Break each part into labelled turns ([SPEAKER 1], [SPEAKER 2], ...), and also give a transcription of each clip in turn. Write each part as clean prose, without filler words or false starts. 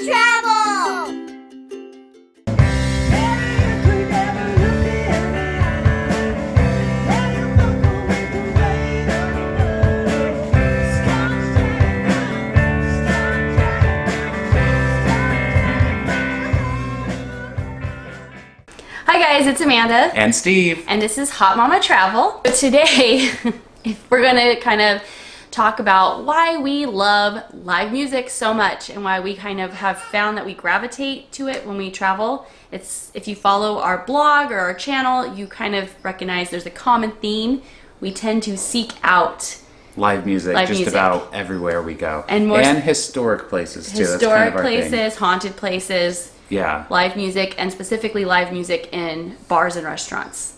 [SPEAKER 1] travel!
[SPEAKER 2] Hi guys, it's Amanda.
[SPEAKER 3] And Steve.
[SPEAKER 2] And this is Hot Mama Travel. Today, we're gonna kind of talk about why we love live music so much and why we kind of have found that we gravitate to it when we travel. If you follow our blog or our channel, you kind of recognize there's a common theme. We tend to seek out
[SPEAKER 3] live music about everywhere we go.
[SPEAKER 2] And
[SPEAKER 3] historic places too.
[SPEAKER 2] Historic
[SPEAKER 3] That's kind of our
[SPEAKER 2] places,
[SPEAKER 3] thing.
[SPEAKER 2] Haunted places.
[SPEAKER 3] Yeah.
[SPEAKER 2] Live music, and specifically live music in bars and restaurants.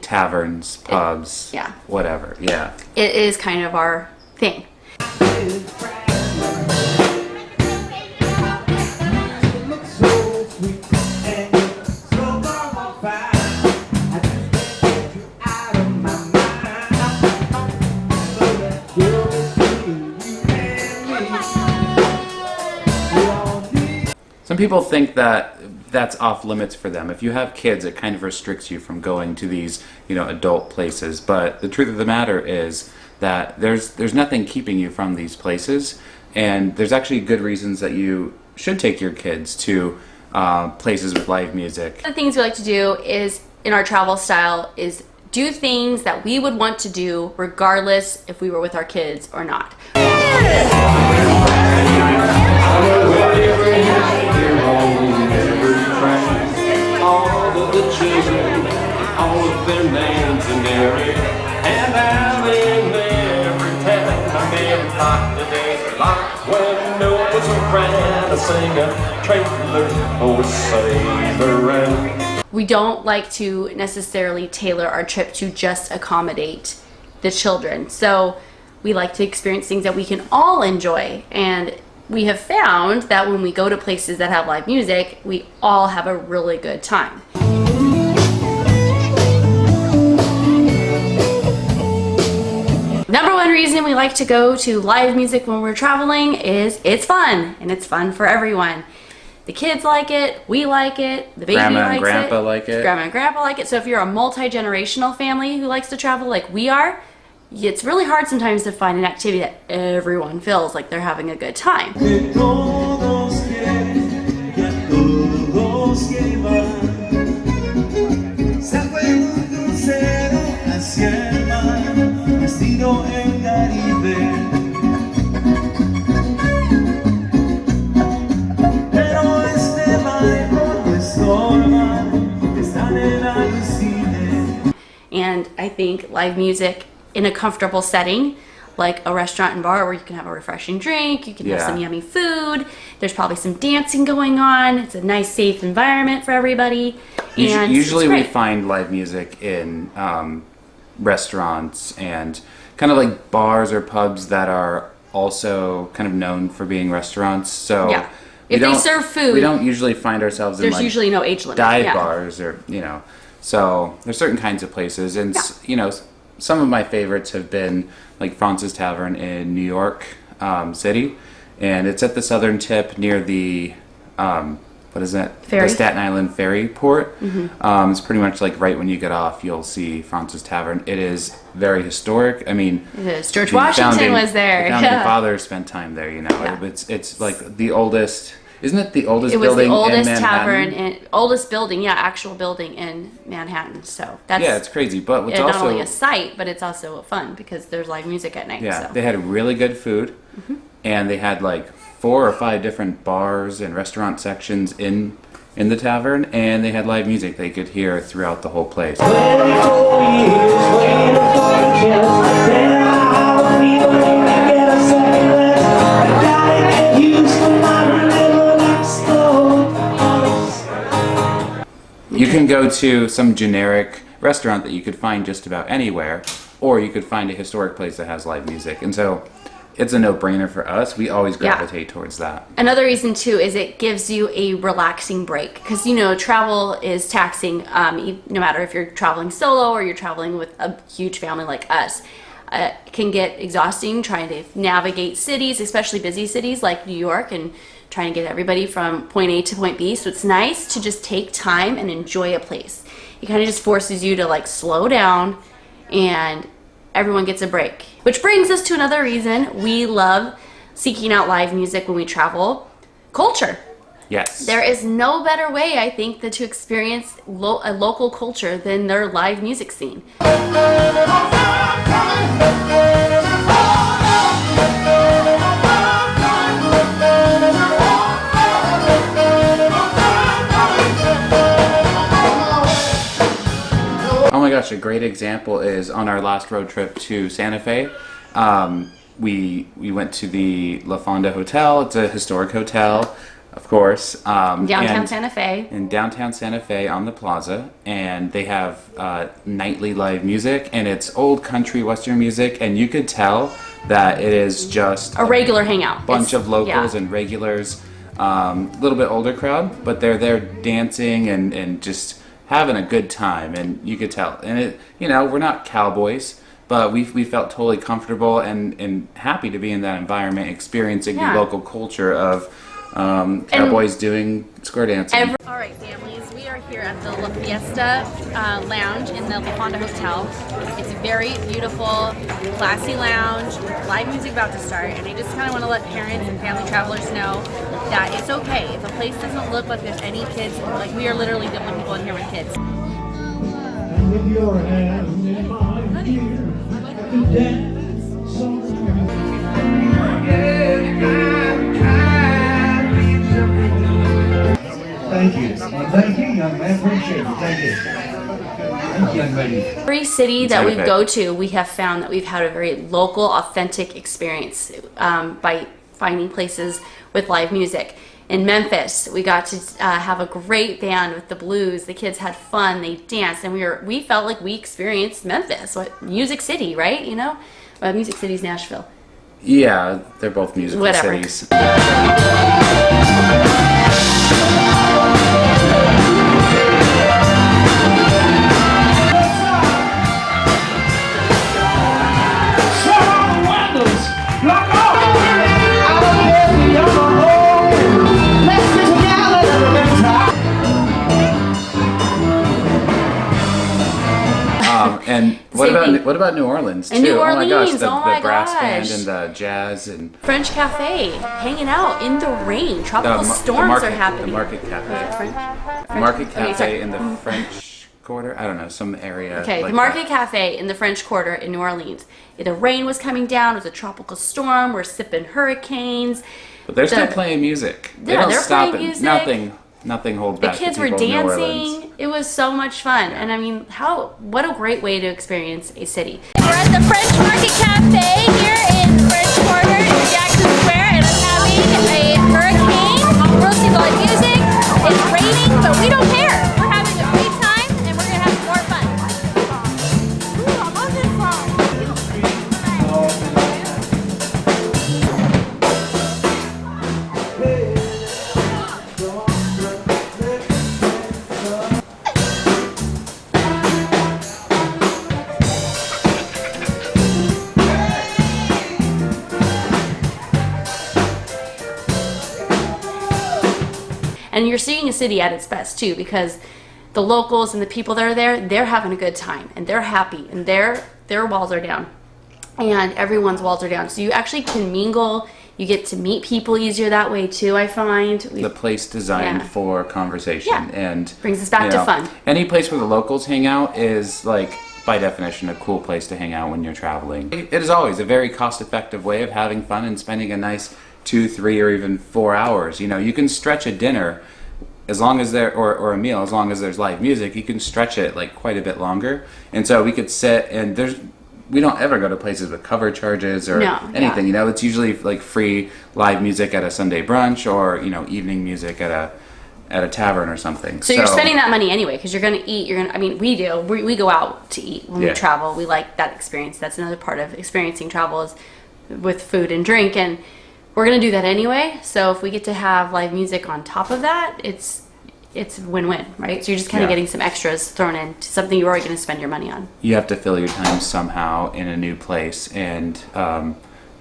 [SPEAKER 3] Taverns, pubs, whatever. Yeah.
[SPEAKER 2] It is kind of our thing.
[SPEAKER 3] Some people think that that's off limits for them. If you have kids, it kind of restricts you from going to these, adult places. But the truth of the matter is that there's nothing keeping you from these places, and there's actually good reasons that you should take your kids to places with live music.
[SPEAKER 2] One of the things we like to do is, in our travel style, is do things that we would want to do regardless if we were with our kids or not. We don't like to necessarily tailor our trip to just accommodate the children. So we like to experience things that we can all enjoy. And we have found that when we go to places that have live music, we all have a really good time. Number one reason we like to go to live music when we're traveling is it's fun, and it's fun for everyone. The kids like it, we like it, the baby
[SPEAKER 3] Grandma
[SPEAKER 2] likes
[SPEAKER 3] and Grandpa
[SPEAKER 2] it,
[SPEAKER 3] like it.
[SPEAKER 2] Grandma and Grandpa like it. So if you're a multi-generational family who likes to travel like we are, it's really hard sometimes to find an activity that everyone feels like they're having a good time. And I think live music in a comfortable setting, like a restaurant and bar where you can have a refreshing drink, you can have some yummy food, there's probably some dancing going on, it's a nice safe environment for everybody. And
[SPEAKER 3] usually we find live music in restaurants and kind of like bars or pubs that are also kind of known for being restaurants. So
[SPEAKER 2] if they serve food,
[SPEAKER 3] we don't usually find ourselves in
[SPEAKER 2] there's usually no age limit.
[SPEAKER 3] Dive bars or so there's certain kinds of places, and some of my favorites have been like France's Tavern in New York City, and it's at the southern tip near the what is that?
[SPEAKER 2] Ferry?
[SPEAKER 3] The Staten Island ferry port. Mm-hmm. It's pretty much like right when you get off, you'll see France's Tavern. It is very historic. I mean,
[SPEAKER 2] it is. George Washington was there.
[SPEAKER 3] The founding father spent time there. It's like the oldest. Isn't it the oldest building in Manhattan? It was the oldest
[SPEAKER 2] oldest building, actual building in Manhattan. So that's
[SPEAKER 3] it's crazy. But it's
[SPEAKER 2] not
[SPEAKER 3] also
[SPEAKER 2] only a sight, but it's also fun because there's live music at night.
[SPEAKER 3] Yeah,
[SPEAKER 2] so.
[SPEAKER 3] They had really good food, and they had like 4 or 5 different bars and restaurant sections in the tavern, and they had live music they could hear throughout the whole place. You can go to some generic restaurant that you could find just about anywhere, or you could find a historic place that has live music. And so it's a no-brainer for us. We always gravitate towards that.
[SPEAKER 2] Another reason too is it gives you a relaxing break, because travel is taxing, no matter if you're traveling solo or you're traveling with a huge family like us. can get exhausting trying to navigate cities, especially busy cities like New York, and trying to get everybody from point A to point B. So it's nice to just take time and enjoy a place. It kind of just forces you to like slow down, and everyone gets a break. Which brings us to another reason we love seeking out live music when we travel: culture.
[SPEAKER 3] Yes.
[SPEAKER 2] There is no better way, I think, than to experience a local culture than their live music scene.
[SPEAKER 3] Oh my gosh, a great example is on our last road trip to Santa Fe. We went to the La Fonda Hotel. It's a historic hotel, of course.
[SPEAKER 2] Downtown Santa Fe.
[SPEAKER 3] In downtown Santa Fe on the plaza. And they have nightly live music, and it's old country western music, and you could tell that it is just
[SPEAKER 2] a regular hangout.
[SPEAKER 3] Bunch of locals and regulars. A little bit older crowd, but they're there dancing and just having a good time, and you could tell. And it, you know, we're not cowboys, but we felt totally comfortable and happy to be in that environment, experiencing the local culture of cowboys doing square dancing.
[SPEAKER 2] All right, families, we are here at the La Fiesta Lounge in the La Fonda Hotel. It's a very beautiful, classy lounge with live music about to start, and I just kind of want to let parents and family travelers know that it's okay if a place doesn't look like there's any kids. Like, we are literally the only people in here with kids.
[SPEAKER 1] With your hand in mine, dear, to dance so Thank you. Thank you, young man. Appreciate it. Thank you. Thank you, young lady.
[SPEAKER 2] Every city that we go to, we have found that we've had a very local, authentic experience by finding places with live music. In Memphis, we got to have a great band with the blues. The kids had fun, they danced, and we felt like we experienced Memphis, Music City, right? You know, Music City's Nashville.
[SPEAKER 3] Yeah, they're both musical cities. And what about New Orleans too?
[SPEAKER 2] In New Orleans,
[SPEAKER 3] oh my gosh, the brass band and the jazz and
[SPEAKER 2] French Cafe, hanging out in the rain. Tropical storms are happening.
[SPEAKER 3] The Market Cafe.
[SPEAKER 2] French?
[SPEAKER 3] Market Cafe in the French Quarter. I don't know, some area.
[SPEAKER 2] Okay,
[SPEAKER 3] like
[SPEAKER 2] the Market Cafe in the French Quarter in New Orleans. The rain was coming down. It was a tropical storm. We're sipping hurricanes.
[SPEAKER 3] But they're still playing music. They don't stop it. Nothing holds back.
[SPEAKER 2] The kids were dancing. It was so much fun. Yeah. And I mean, what a great way to experience a city. We're at the French Market Cafe here in the French Quarter in Jackson Square, and I'm having a hurricane. We're listening to live music. It's raining, but we don't care. We're having a great time, and we're going to have more fun. Ooh, I love this song. And you're seeing a city at its best too, because the locals and the people that are there, they're having a good time and they're happy, and their walls are down and everyone's walls are down. So you actually can mingle. You get to meet people easier that way too, I find.
[SPEAKER 3] The place designed for conversation. And
[SPEAKER 2] brings us back to fun.
[SPEAKER 3] Any place where the locals hang out is, like, by definition, a cool place to hang out when you're traveling. It is always a very cost-effective way of having fun and spending a nice 2, 3, or even 4 hours. You know, you can stretch a dinner as long as or a meal, as long as there's live music. You can stretch it like quite a bit longer. And so we could sit, and we don't ever go to places with cover charges or anything. You know, it's usually like free live music at a Sunday brunch, or, you know, evening music at a tavern or something.
[SPEAKER 2] So you're spending that money anyway, because you're going to eat. I mean, we do. We go out to eat when we travel. We like that experience. That's another part of experiencing travel, is with food and drink, and we're going to do that anyway. So if we get to have live music on top of that, it's win-win, right? So you're just kind of
[SPEAKER 3] Yeah.
[SPEAKER 2] getting some extras thrown in to something you're already going to spend your money on.
[SPEAKER 3] You have to fill your time somehow in a new place, and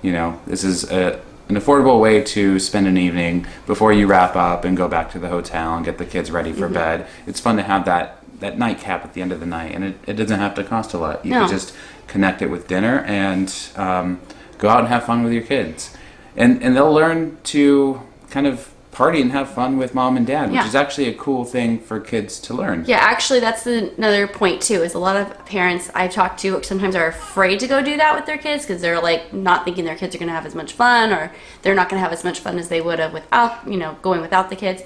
[SPEAKER 3] this is an affordable way to spend an evening before you wrap up and go back to the hotel and get the kids ready for bed. It's fun to have that nightcap at the end of the night, and it doesn't have to cost a lot. You
[SPEAKER 2] No.
[SPEAKER 3] can just connect it with dinner and go out and have fun with your kids, and they'll learn to kind of party and have fun with mom and dad, which
[SPEAKER 2] Yeah.
[SPEAKER 3] is actually a cool thing for kids to learn.
[SPEAKER 2] Yeah, actually, that's another point too. Is a lot of parents I've talked to sometimes are afraid to go do that with their kids because they're like not thinking their kids are going to have as much fun, or they're not going to have as much fun as they would have without, going without the kids.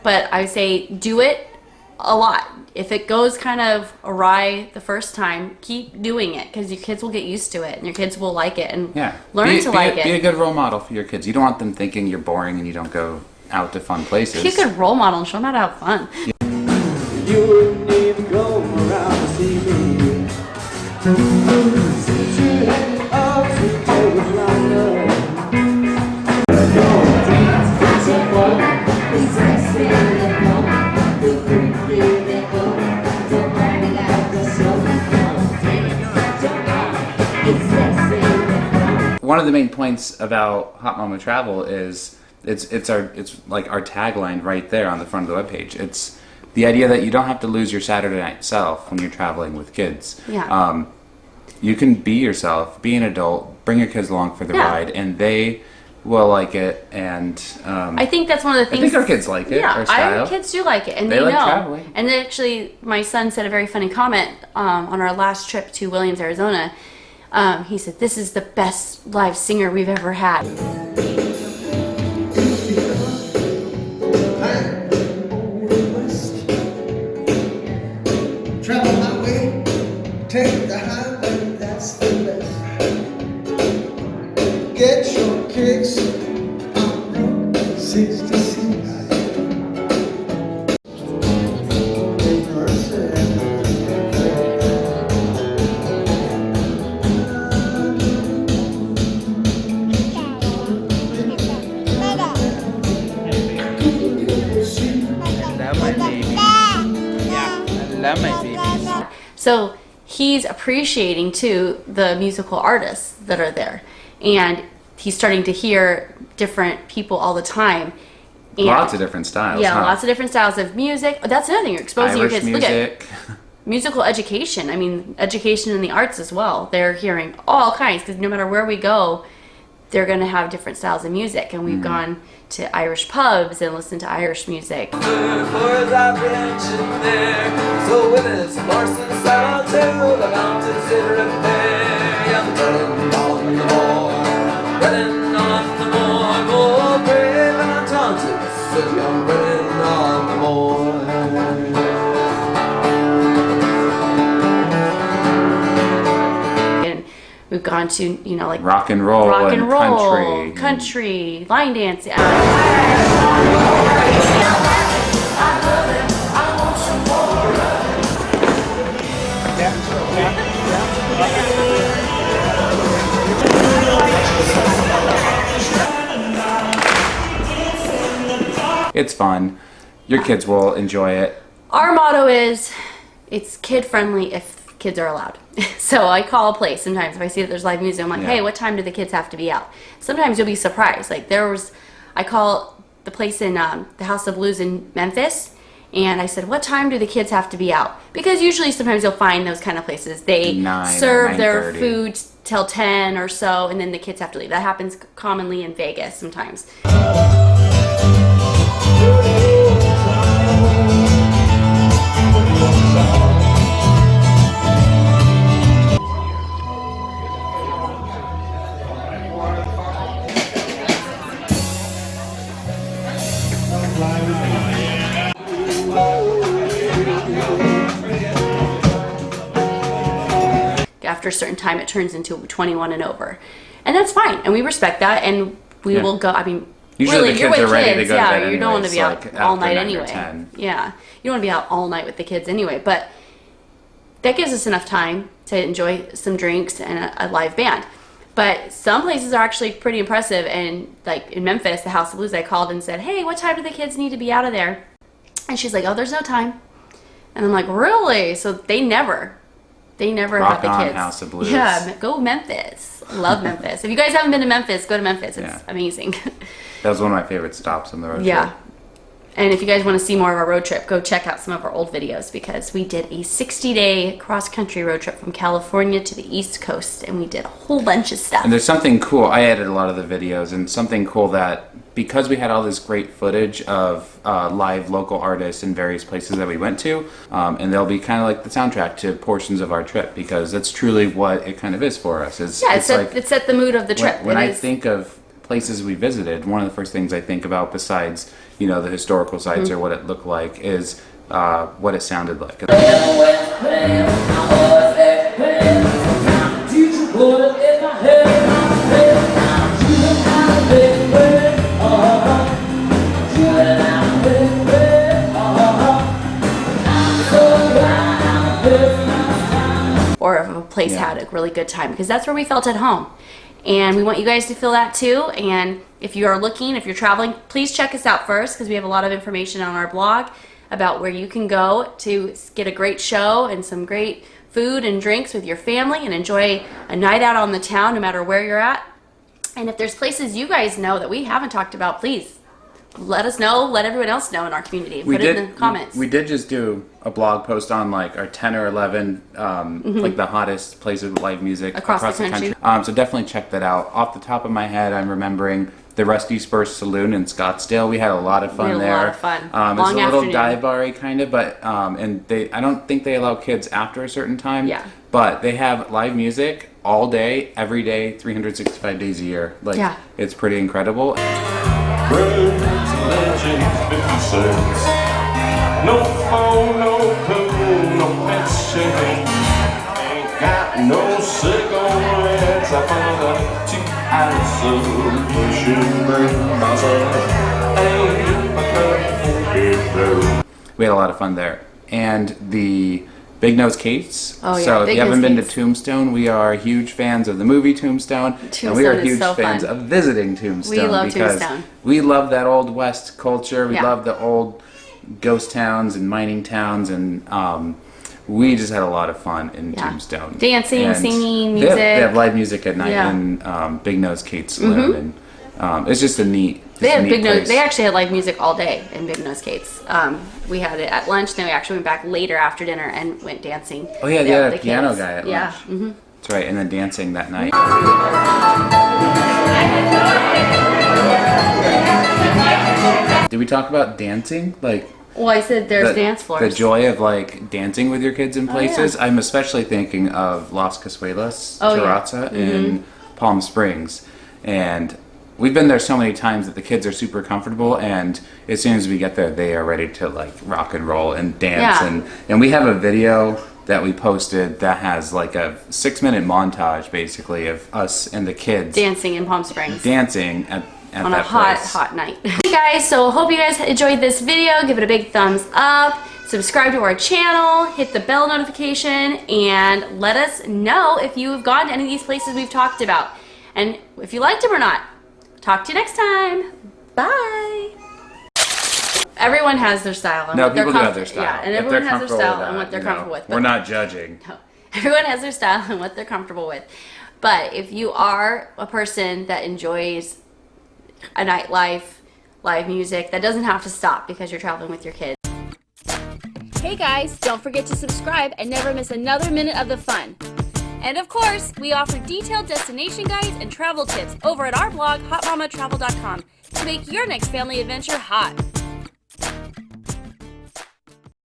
[SPEAKER 2] But I would say do it a lot. If it goes kind of awry the first time, keep doing it because your kids will get used to it and your kids will like it and learn to like it.
[SPEAKER 3] Be a good role model for your kids. You don't want them thinking you're boring and you don't go out to fun places.
[SPEAKER 2] Be a good role model and show them how to have fun.
[SPEAKER 1] You wouldn't even go around to see me. Since you had up to take it longer.
[SPEAKER 3] One of the main points about Hot Mama Travel is it's like our tagline right there on the front of the webpage. It's the idea that you don't have to lose your Saturday night self when you're traveling with kids.
[SPEAKER 2] Yeah.
[SPEAKER 3] You can be yourself, be an adult, bring your kids along for the
[SPEAKER 2] Yeah.
[SPEAKER 3] ride, and they will like it. And
[SPEAKER 2] I think that's one of the things.
[SPEAKER 3] I think our kids like it.
[SPEAKER 2] Yeah,
[SPEAKER 3] our style.
[SPEAKER 2] our kids do like it, and
[SPEAKER 3] They
[SPEAKER 2] they
[SPEAKER 3] like
[SPEAKER 2] know.
[SPEAKER 3] traveling.
[SPEAKER 2] And then actually, my son said a very funny comment on our last trip to Williams, Arizona. He said, "This is the best live singer we've ever had."
[SPEAKER 1] Travel my way, take the highway, that's the best. Get your kicks on Route 66.
[SPEAKER 2] So he's appreciating too the musical artists that are there, and he's starting to hear different people all the time. And
[SPEAKER 3] Lots of different styles.
[SPEAKER 2] yeah,
[SPEAKER 3] huh?
[SPEAKER 2] lots of different styles of music. That's another thing, you're exposing
[SPEAKER 3] Irish
[SPEAKER 2] your kids.
[SPEAKER 3] music.
[SPEAKER 2] Look at musical education. I mean, education in the arts as well. They're hearing all kinds because no matter where we go, they're going to have different styles of music. And we've gone to Irish pubs and listened to Irish music.
[SPEAKER 4] For his apprehension there, so with his horse and saddle to the mountains in repair. Young running on the moor, running on the moor, more brave and undaunted, said young running on the moor.
[SPEAKER 2] And we've gone to, like
[SPEAKER 3] Rock and roll
[SPEAKER 2] rock and roll,
[SPEAKER 3] country.
[SPEAKER 2] country, line dance.
[SPEAKER 3] It's fun. Your kids will enjoy it.
[SPEAKER 2] Our motto is, it's kid friendly if kids are allowed. So I call a place sometimes if I see that there's live music. I'm like,
[SPEAKER 3] Yeah.
[SPEAKER 2] hey, what time do the kids have to be out? Sometimes you'll be surprised. Like I call the place in the House of Blues in Memphis, and I said, what time do the kids have to be out? Because usually sometimes you'll find those kind of places. They
[SPEAKER 3] 9 or
[SPEAKER 2] serve their
[SPEAKER 3] 9:30.
[SPEAKER 2] food till 10 or so, and then the kids have to leave. That happens commonly in Vegas sometimes. After a certain time, it turns into 21 and over, and that's fine, and we respect that, and we
[SPEAKER 3] Yeah.
[SPEAKER 2] will go. I mean,
[SPEAKER 3] Usually
[SPEAKER 2] really,
[SPEAKER 3] the
[SPEAKER 2] you're
[SPEAKER 3] kids
[SPEAKER 2] with
[SPEAKER 3] are ready to
[SPEAKER 2] kids,
[SPEAKER 3] go to
[SPEAKER 2] yeah.
[SPEAKER 3] bed
[SPEAKER 2] You don't want to be
[SPEAKER 3] anyways,
[SPEAKER 2] out
[SPEAKER 3] like
[SPEAKER 2] all
[SPEAKER 3] after
[SPEAKER 2] night
[SPEAKER 3] 9 or
[SPEAKER 2] anyway.
[SPEAKER 3] 10.
[SPEAKER 2] Yeah, you don't want to be out all night with the kids anyway. But that gives us enough time to enjoy some drinks and a live band. But some places are actually pretty impressive, and like in Memphis, the House of Blues, I called and said, "Hey, what time do the kids need to be out of there?" And she's like, oh, there's no time. And I'm like, really? So they never
[SPEAKER 3] Rock
[SPEAKER 2] have the
[SPEAKER 3] on,
[SPEAKER 2] kids.
[SPEAKER 3] House of Blues.
[SPEAKER 2] Yeah, go Memphis. Love Memphis. If you guys haven't been to Memphis, go to Memphis. It's
[SPEAKER 3] Yeah.
[SPEAKER 2] amazing.
[SPEAKER 3] That was one of my favorite stops on the road
[SPEAKER 2] Yeah.
[SPEAKER 3] trip.
[SPEAKER 2] And if you guys want to see more of our road trip, go check out some of our old videos because we did a 60-day cross-country road trip from California to the East Coast, and we did a whole bunch of stuff.
[SPEAKER 3] And there's something cool. I edited a lot of the videos, and something cool that because we had all this great footage of live local artists in various places that we went to, and they'll be kind of like the soundtrack to portions of our trip because that's truly what it kind of is for us.
[SPEAKER 2] It set the mood of the trip.
[SPEAKER 3] When I think of places we visited, one of the first things I think about, besides the historical sites or what it looked like, is what it sounded like.
[SPEAKER 2] Or if a place had a really good time, because that's where we felt at home. And we want you guys to feel that too. And if you are looking, if you're traveling, please check us out first because we have a lot of information on our blog about where you can go to get a great show and some great food and drinks with your family and enjoy a night out on the town no matter where you're at. And if there's places you guys know that we haven't talked about, please let us know, let everyone else know in our community. Put it in the comments.
[SPEAKER 3] We did just do a blog post on like our 10 or 11 like the hottest places with live music
[SPEAKER 2] Across the country.
[SPEAKER 3] So definitely check that out. Off the top of my head, I'm remembering the Rusty Spurs Saloon in Scottsdale. We had a lot of fun there.
[SPEAKER 2] A lot of fun.
[SPEAKER 3] It's
[SPEAKER 2] Long
[SPEAKER 3] a little
[SPEAKER 2] afternoon.
[SPEAKER 3] dive bar-y kind of, but and I don't think they allow kids after a certain time.
[SPEAKER 2] Yeah.
[SPEAKER 3] But they have live music all day, every day, 365 days a year. Like it's pretty incredible.
[SPEAKER 1] Birds, legends, 50 cents. No phone, no coon, no pension. Ain't got no cigarettes. I found a 2 ounce of pushing myself. Ain't a couple.
[SPEAKER 3] We had a lot of fun there. And the Big Nose Kates.
[SPEAKER 2] Oh, yeah.
[SPEAKER 3] So if
[SPEAKER 2] Big
[SPEAKER 3] you haven't
[SPEAKER 2] Nose
[SPEAKER 3] been to
[SPEAKER 2] Kates.
[SPEAKER 3] Are huge fans of the movie Tombstone. And we are
[SPEAKER 2] Tombstone is
[SPEAKER 3] huge
[SPEAKER 2] so
[SPEAKER 3] fans
[SPEAKER 2] fun.
[SPEAKER 3] of visiting Tombstone.
[SPEAKER 2] We love
[SPEAKER 3] because
[SPEAKER 2] Tombstone.
[SPEAKER 3] we love that old West culture. We
[SPEAKER 2] Yeah.
[SPEAKER 3] love the old ghost towns and mining towns, and we just had a lot of fun in Tombstone.
[SPEAKER 2] Dancing,
[SPEAKER 3] And
[SPEAKER 2] singing,
[SPEAKER 3] They
[SPEAKER 2] music.
[SPEAKER 3] have live music at night
[SPEAKER 2] Yeah.
[SPEAKER 3] in Big Nose Kate's Saloon. And it's just a neat
[SPEAKER 2] They had Big Nose.
[SPEAKER 3] place.
[SPEAKER 2] They actually had live music all day in Big Nose Kate's. We had it at lunch. Then we actually went back later after dinner and went dancing.
[SPEAKER 3] Oh yeah, they had
[SPEAKER 2] with
[SPEAKER 3] a
[SPEAKER 2] the
[SPEAKER 3] piano
[SPEAKER 2] kids.
[SPEAKER 3] guy at
[SPEAKER 2] Yeah.
[SPEAKER 3] lunch. That's right, and then dancing that night. Did we talk about dancing? Like
[SPEAKER 2] Well, I said there's dance floors.
[SPEAKER 3] the joy of like dancing with your kids in places.
[SPEAKER 2] yeah.
[SPEAKER 3] I'm especially thinking of Las Casuelas
[SPEAKER 2] Oh, yeah.
[SPEAKER 3] Terrazza in Palm Springs, and we've been there so many times that the kids are super comfortable, and as soon as we get there, they are ready to like rock and roll and dance.
[SPEAKER 2] Yeah.
[SPEAKER 3] And we have a video that we posted that has like a 6-minute montage basically of us and the kids
[SPEAKER 2] dancing in Palm Springs.
[SPEAKER 3] dancing at
[SPEAKER 2] On
[SPEAKER 3] that
[SPEAKER 2] a hot,
[SPEAKER 3] place.
[SPEAKER 2] hot night. Hey guys, so hope you guys enjoyed this video. Give it a big thumbs up. Subscribe to our channel. Hit the bell notification. And let us know if you've gone to any of these places we've talked about. And if you liked them or not. Talk to you next time. Bye. Everyone has their style. And
[SPEAKER 3] No,
[SPEAKER 2] what they're
[SPEAKER 3] people do have their style.
[SPEAKER 2] Yeah, and
[SPEAKER 3] If
[SPEAKER 2] everyone
[SPEAKER 3] they're
[SPEAKER 2] has their
[SPEAKER 3] comfortable
[SPEAKER 2] style
[SPEAKER 3] with
[SPEAKER 2] and
[SPEAKER 3] that,
[SPEAKER 2] what they're
[SPEAKER 3] you know,
[SPEAKER 2] comfortable with.
[SPEAKER 3] We're not judging.
[SPEAKER 2] No. Everyone has their style and what they're comfortable with. But if you are a person that enjoys a nightlife, live music, that doesn't have to stop because you're traveling with your kids. Hey guys, don't forget to subscribe and never miss another minute of the fun. And of course, we offer detailed destination guides and travel tips over at our blog, hotmamatravel.com, to make your next family adventure hot.